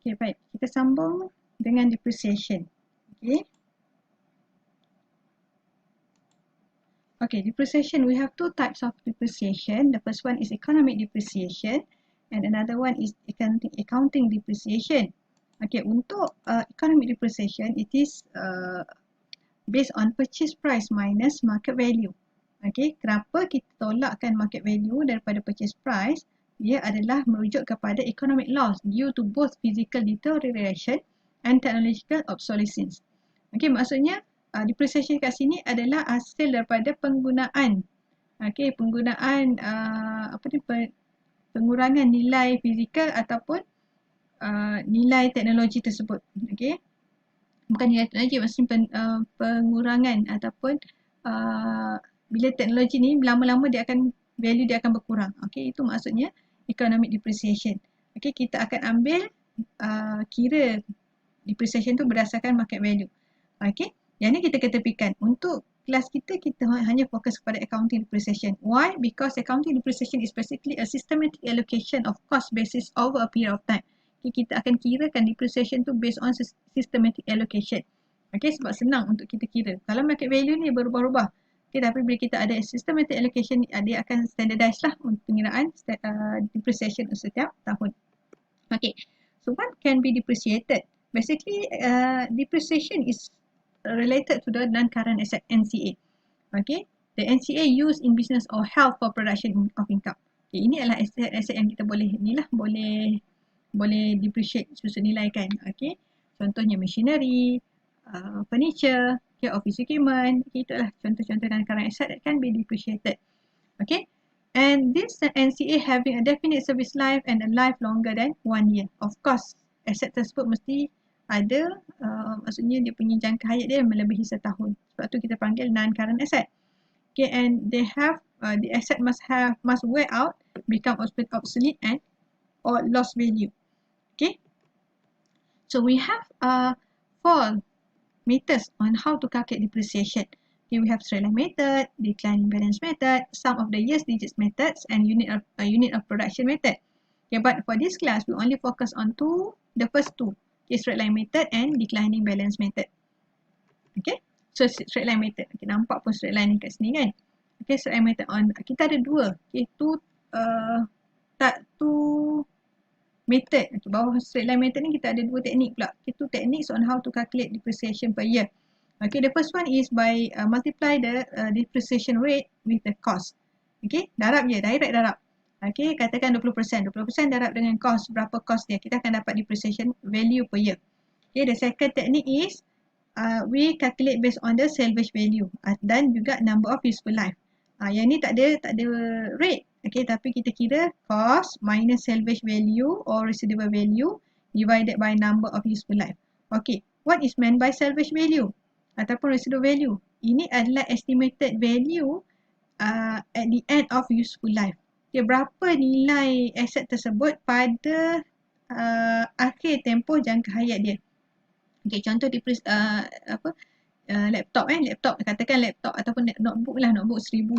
Okey, baik. Kita sambung dengan depreciation. Okey. Okay, depreciation, we have two types of depreciation. The first one is economic depreciation and another one is accounting depreciation. Okay, untuk economic depreciation, it is based on purchase price minus market value. Okay, kenapa kita tolakkan market value daripada purchase price? Dia adalah merujuk kepada economic loss due to both physical deterioration and technological obsolescence. Okay, maksudnya depreciation kat sini adalah hasil daripada penggunaan penggunaan pengurangan nilai fizikal ataupun nilai teknologi tersebut. Okey, bukan nilai teknologi, maksudnya pengurangan ataupun bila teknologi ni lama-lama value dia akan berkurang. Okey, itu maksudnya economic depreciation. Okey, kita akan ambil kira depreciation tu berdasarkan market value. Okey, yang ni kita ketepikan. Untuk kelas kita hanya fokus kepada accounting depreciation. Why? Because accounting depreciation is basically a systematic allocation of cost basis over a period of time. Okay, kita akan kirakan depreciation tu based on systematic allocation. Okay, sebab senang untuk kita kira. Kalau market value ni berubah-ubah. Okay, tapi bila kita ada systematic allocation, dia akan standardized lah untuk pengiraan depreciation setiap tahun. Okay, so what can be depreciated? Basically, depreciation is related to the non-current asset NCA. Okay, the NCA used in business or health for production of income. Okay, ini adalah aset yang kita boleh depreciate, susun nilai kan. Okay, contohnya machinery, furniture, okay, office equipment. Okay, itulah contoh-contoh non-current asset that can be depreciated. Okay, and this NCA having a definite service life and a life longer than 1 year. Of course, aset tersebut mesti ada, maksudnya dia punya jangka hayat dia melebihi setahun. Sebab tu kita panggil non-current asset. Okay, and they have the asset must wear out, become obsolete and or lost value. Okay, so we have 4 methods on how to calculate depreciation. Okay, we have straight line method, declining balance method, sum of the years digits methods, and unit of production method. Okay, but for this class we only focus on the first two. Okay, straight line method and declining balance method. Okay, so straight line method. Okay, nampak pun straight line ni kat sini kan. Okay, straight line method kita ada dua. Okay, two method. Okay, bawah straight line method ni kita ada dua teknik pula. Okay, two techniques on how to calculate depreciation per year. Okay, the first one is by multiply the depreciation rate with the cost. Okay, darab je, direct darab. Okay, katakan 20%. 20% darab dengan cost, berapa cost dia. Kita akan dapat depreciation value per year. Okay, the second technique is we calculate based on the salvage value dan juga number of useful life. Yang ni tak ada rate. Okay, tapi kita kira cost minus salvage value or residual value divided by number of useful life. Okay, what is meant by salvage value ataupun residual value? Ini adalah estimated value at the end of useful life. Okay, berapa nilai aset tersebut pada akhir tempoh jangka hayat dia. Okay, contoh laptop katakan laptop ataupun notebook 1000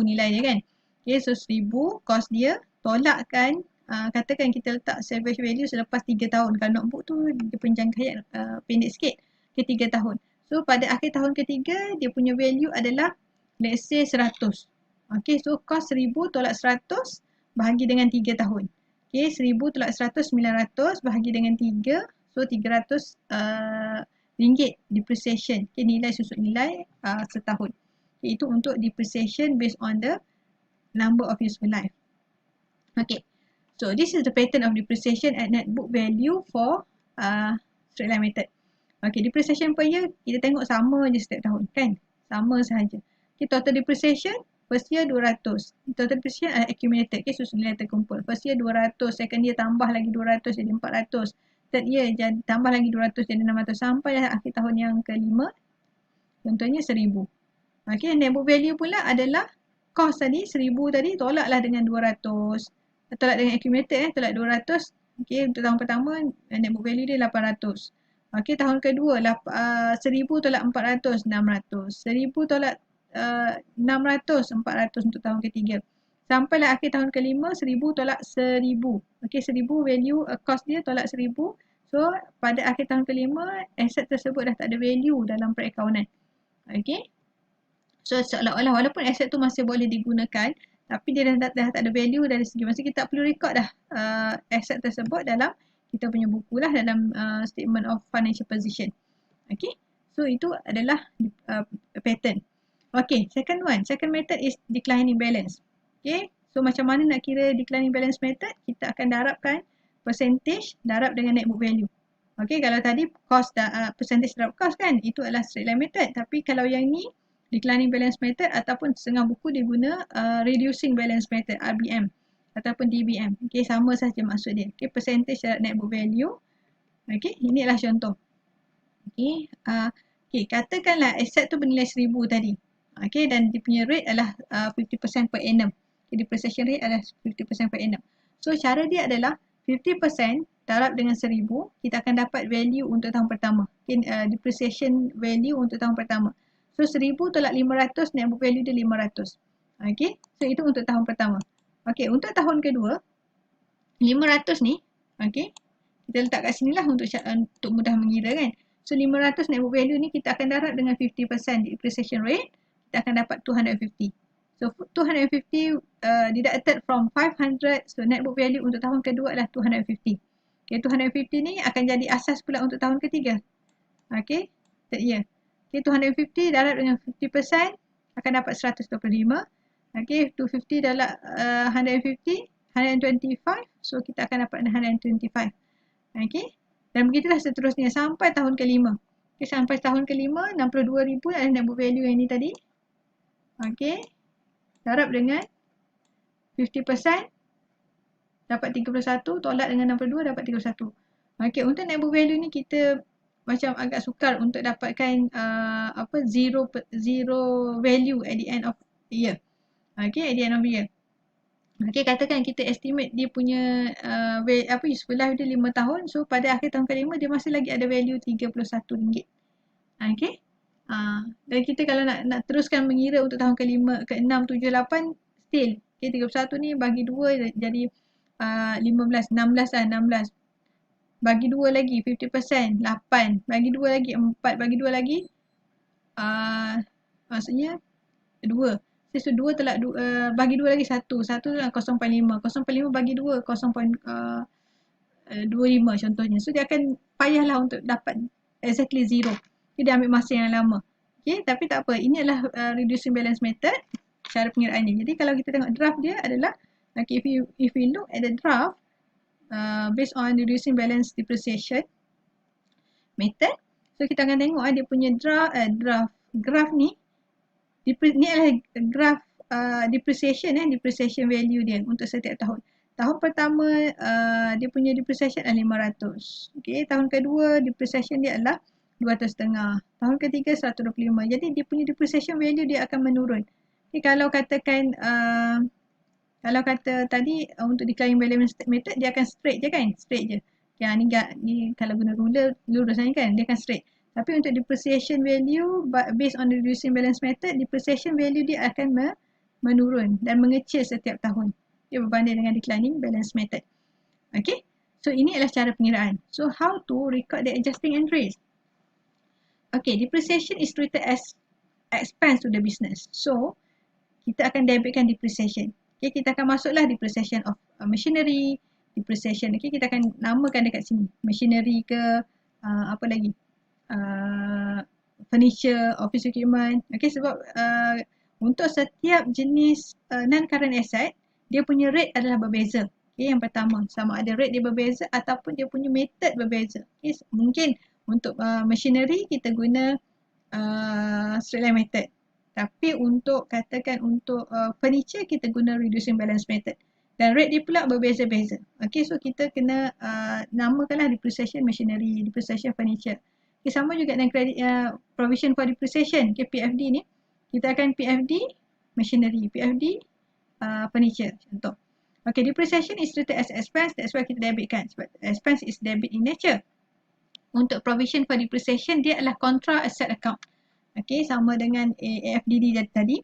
nilai dia kan. Okay, so 1000 cost dia, tolakkan katakan kita letak salvage value selepas 3 tahun. Kalau notebook tu dia punya jangka hayat pendek sikit, okay, 3 tahun. So pada akhir tahun ketiga dia punya value adalah let's say 100. Okay, so cost 1000 tolak 100 bahagi dengan 3 tahun. Okay, 1000 tolak 100, 900 bahagi dengan 3. So 300 ringgit depreciation. Okay, nilai susut nilai setahun. Okay, itu untuk depreciation based on the number of useful life. Okay, so this is the pattern of depreciation at net book value for straight line method. Okay, depreciation per year kita tengok sama je setiap tahun kan. Sama sahaja. Okay, total depreciation first year 200. Total depreciation accumulated. Okay, susun nilai terkumpul. First year 200, second year tambah lagi 200 jadi 400. Third year tambah lagi 200 jadi 600 sampai akhir tahun yang kelima. Contohnya 1000. Okay, net book value pula adalah cost tadi 1000 tadi tolaklah dengan 200. Tolak dengan accumulated tolak 200. Okay, untuk tahun pertama net book value dia 800. Okay, tahun kedua 1000 tolak 400 600. 1000 tolak 600 400 untuk tahun ketiga. Sampailah akhir tahun kelima 1000 tolak 1000. Okay, 1000 value cost dia tolak 1000. So pada akhir tahun kelima, aset tersebut dah tak ada value dalam perakaunan. Okay. So seolah-olah walaupun aset tu masih boleh digunakan, tapi dia dah tak ada value dari segi masa kita tak perlu record dah aset tersebut dalam kita punya buku lah, dalam statement of financial position. Okay. So itu adalah pattern. Okay, second method is declining balance. Okay, so macam mana nak kira declining balance method? Kita akan darabkan percentage darab dengan net book value. Okay, kalau tadi cost percentage darab cost kan, itu adalah straight line method. Tapi kalau yang ni declining balance method ataupun setengah buku dia guna reducing balance method, RBM ataupun DBM. Okay, sama saja maksud dia. Okay, percentage darab net book value. Okay, ini adalah contoh. Okay, katakanlah aset tu bernilai 1000 tadi. Okay, dan dia punya rate adalah 50% per annum. Okay, depreciation rate adalah 50% per annum. So cara dia adalah 50% darab dengan 1000, kita akan dapat value untuk tahun pertama. Okay, depreciation value untuk tahun pertama. So 1000 tolak 500, net book value dia 500. Okay, so itu untuk tahun pertama. Okay, untuk tahun kedua, 500 ni, okay, kita letak kat sini lah untuk mudah mengira kan. So 500 net book value ni kita akan darab dengan 50% depreciation rate, kita akan dapat 250. So 250 deducted from 500, so net book value untuk tahun kedua adalah 250. Okay, 250 ni akan jadi asas pula untuk tahun ketiga. Okay, third year. Okay, 250 darab dengan 50% akan dapat 125. Okay, 250 darab 150, 125, so kita akan dapat 125. Okay, dan begitulah seterusnya sampai tahun kelima. Okay, sampai tahun kelima, 62,000 adalah net book value yang ni tadi. Okay, darab dengan 50%, dapat 31, tolak dengan 62, dapat 31. Okay, untuk net book value ni kita macam agak sukar untuk dapatkan zero value at the end of the year. Okay, at the end of the year. Okay, katakan kita estimate dia punya useful life dia 5 tahun. So pada akhir tahun kelima dia masih lagi ada value RM31. Okay. Dan kita kalau nak teruskan mengira untuk tahun kelima, ke-6, 7, 8 still. Okay, 31 ni bagi 2 jadi 15, 16 lah, 16. Bagi 2 lagi 50%, 8. Bagi 2 lagi 4, bagi 2 lagi maksudnya 2. So 2 tolak 2, bagi 2 lagi 1. 1 tu 0.5. 0.5 bagi 2, 0.25 contohnya. So dia akan payahlah untuk dapat exactly 0. Dia ambil masa yang lama. Okay, tapi tak apa. Ini adalah reducing balance method, cara pengiraannya. Jadi kalau kita tengok draft dia adalah, okay, if we look at the draft based on reducing balance depreciation method, so kita akan tengok dia punya graph ni. Ni adalah graph depreciation value dia untuk setiap tahun. Tahun pertama dia punya depreciation adalah 500. Okay, tahun kedua depreciation dia adalah 200.5. Tahun ketiga 125. Jadi dia punya depreciation value dia akan menurun. Okay, kalau katakan kalau kata tadi untuk declining balance method dia akan straight je kan? Straight je. Ya, ni kalau guna ruler lurus kan dia akan straight. Tapi untuk depreciation value based on the reducing balance method, depreciation value dia akan menurun dan mengecil setiap tahun. Dia berbanding dengan declining balance method. Okay. So ini adalah cara pengiraan. So how to record the adjusting entries? Okay, depreciation is treated as expense to the business. So kita akan debitkan depreciation. Okay, kita akan masuklah depreciation of machinery, depreciation. Okay, kita akan namakan dekat sini. Machinery ke apa lagi? Furniture, office equipment. Okay, sebab untuk setiap jenis non-current asset, dia punya rate adalah berbeza. Okay, yang pertama, sama ada rate dia berbeza ataupun dia punya method berbeza. Okay, mungkin untuk machinery kita guna straight line method. Tapi untuk katakan untuk furniture kita guna reducing balance method. Dan rate dia pula berbeza-beza. Okay, so kita kena namakanlah depreciation machinery, depreciation furniture. Okay, sama juga dengan credit provision for depreciation. Okay, PFD ni. Kita akan PFD machinery, PFD furniture contoh. Okay, depreciation is treated as expense. That's why kita debitkan. Sebab expense is debit in nature. Untuk provision for depreciation dia adalah contra asset account. Okay, sama dengan AFDD tadi.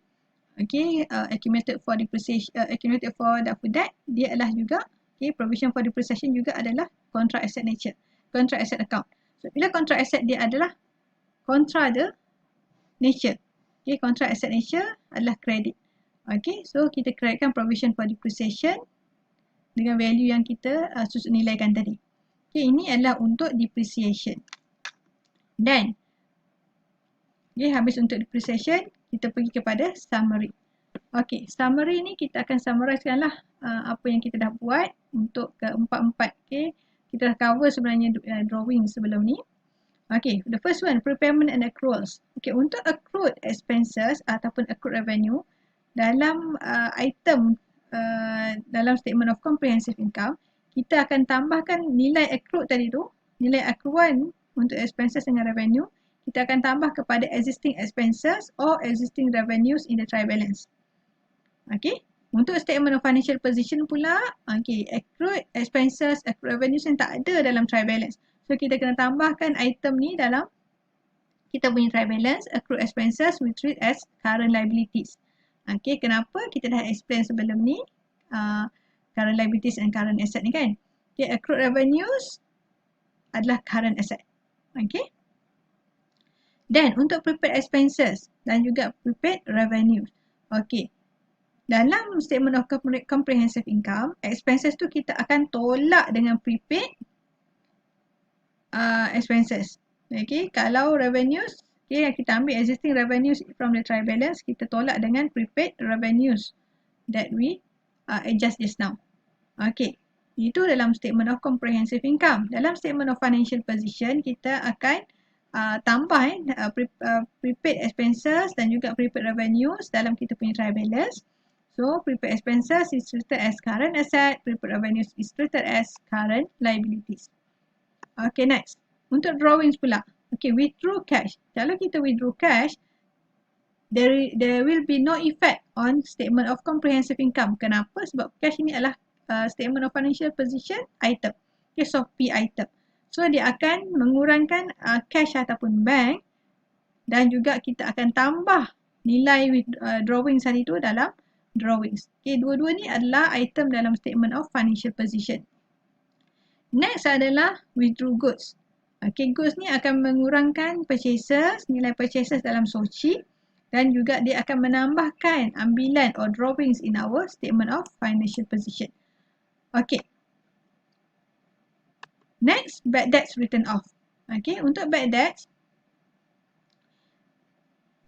Okay, accumulated for depreciation, accumulated for doubtful debt, dia adalah juga, okay, provision for depreciation juga adalah contra asset nature. contract asset account. So, bila contract asset dia adalah contra the nature. Okay, contract asset nature adalah credit. Okay, so kita creditkan provision for depreciation dengan value yang kita susut nilaikan tadi. Okay, ini adalah untuk depreciation. Dan, okay, habis untuk depreciation, kita pergi kepada summary. Okay, summary ni kita akan summarizekan lah apa yang kita dah buat untuk keempat-empat. Okay, kita dah cover sebenarnya drawing sebelum ni. Okay, the first one, prepayment and accruals. Okay, untuk accrued expenses ataupun accrued revenue, dalam item dalam statement of comprehensive income, kita akan tambahkan nilai accrued tadi tu, nilai accruan untuk expenses dengan revenue, kita akan tambah kepada existing expenses or existing revenues in the trial balance. Okay, untuk statement of financial position pula, okay, accrued expenses, accrued revenues yang tak ada dalam trial balance. So, kita kena tambahkan item ni dalam kita punya trial balance, accrued expenses we treat as current liabilities. Okay, kenapa? Kita dah explain sebelum ni current liabilities and current asset ni kan. Okay, accrued revenues adalah current asset. Okay. Dan untuk prepaid expenses dan juga prepaid revenues. Okay. Dalam statement of comprehensive income, expenses tu kita akan tolak dengan prepaid expenses. Okay, kalau revenues, okay, kita ambil existing revenues from the trial balance, kita tolak dengan prepaid revenues that we adjust just now. Okay, itu dalam statement of comprehensive income. Dalam statement of financial position, kita akan tambah prepaid expenses dan juga prepaid revenues dalam kita punya trial balance. So, prepaid expenses is treated as current asset, prepaid revenues is treated as current liabilities. Okay, next. Untuk drawings pula. Okay, withdraw cash. Kalau kita withdraw cash, there will be no effect on statement of comprehensive income. Kenapa? Sebab cash ini adalah statement of financial position item. Okay, so P item. So, dia akan mengurangkan cash ataupun bank dan juga kita akan tambah nilai drawings tadi tu dalam drawings. Okay, dua-dua ni adalah item dalam statement of financial position. Next adalah withdraw goods. Okay, goods ni akan mengurangkan purchases, nilai purchases dalam SOCI dan juga dia akan menambahkan ambilan or drawings in our statement of financial position. Okay. Next, bad debts written off. Okay, untuk bad debts,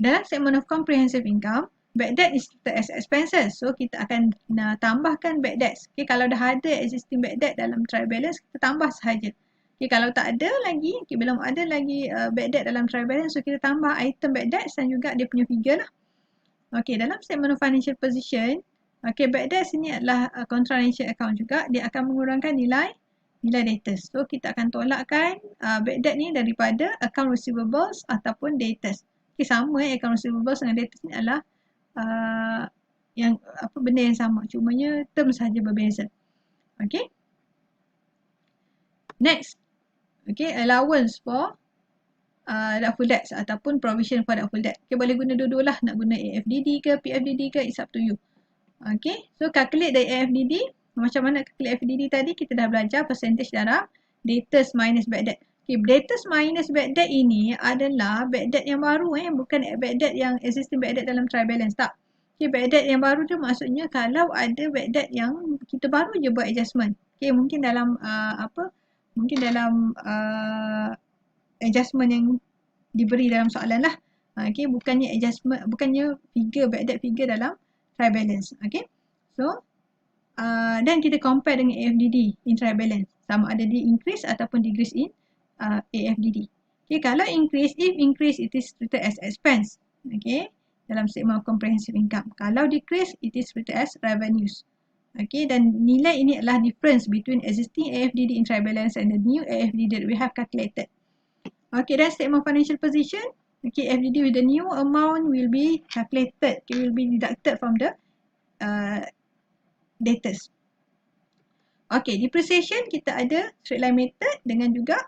dalam statement of comprehensive income, bad debt is treated as expenses. So, kita akan tambahkan bad debts. Okay, kalau dah ada existing bad debt dalam trial balance, kita tambah sahaja. Okay, kalau tak ada lagi, okay, belum ada lagi bad debt dalam trial balance, so kita tambah item bad debts dan juga dia punya figure lah. Okay, dalam statement of financial position, okay, bad debts ini adalah contra nature account juga. Dia akan mengurangkan nilai debtors. So, kita akan tolakkan bad debt ni daripada account receivables ataupun debtors. Okay, sama account receivables dengan debtors ni adalah yang benda yang sama, cumanya term sahaja berbeza. Okay. Next. Okay, allowance for doubtful debts ataupun provision for doubtful debt. Okay, boleh guna dua-dua lah, nak guna AFDD ke PFDD ke, it's up to you. Okay, so calculate dari AFDD. Macam mana calculate AFDD tadi, kita dah belajar percentage darab debtors minus bad debt. Okay, debtors minus bad debt ini adalah bad debt yang baru, bukan bad debt yang existing bad debt dalam trial balance, tak. Okay, bad debt yang baru tu maksudnya kalau ada bad debt yang kita baru je buat adjustment. Okay, mungkin dalam adjustment yang diberi dalam soalan lah. Okay, bukannya figure, bad debt figure dalam trial balance. Okay, so dan kita compare dengan AFDD in trial balance. Sama ada dia increase ataupun decrease in AFDD. Okay, kalau increase, if increase it is treated as expense. Okay, dalam statement of comprehensive income. Kalau decrease, it is treated as revenues. Okay, dan nilai ini adalah difference between existing AFDD in trial balance and the new AFDD that we have calculated. Okay, then statement of financial position. Okay, AFDD with the new amount will be calculated. Okay, will be deducted from the debtors. Okay, depreciation kita ada straight line method dengan juga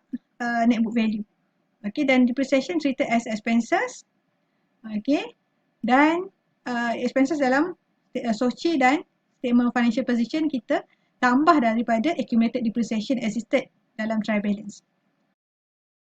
net book value. Okay, dan depreciation treated as expenses. Okay, dan expenses dalam SOCI dan statement of financial position kita tambah daripada accumulated depreciation existed dalam trial balance.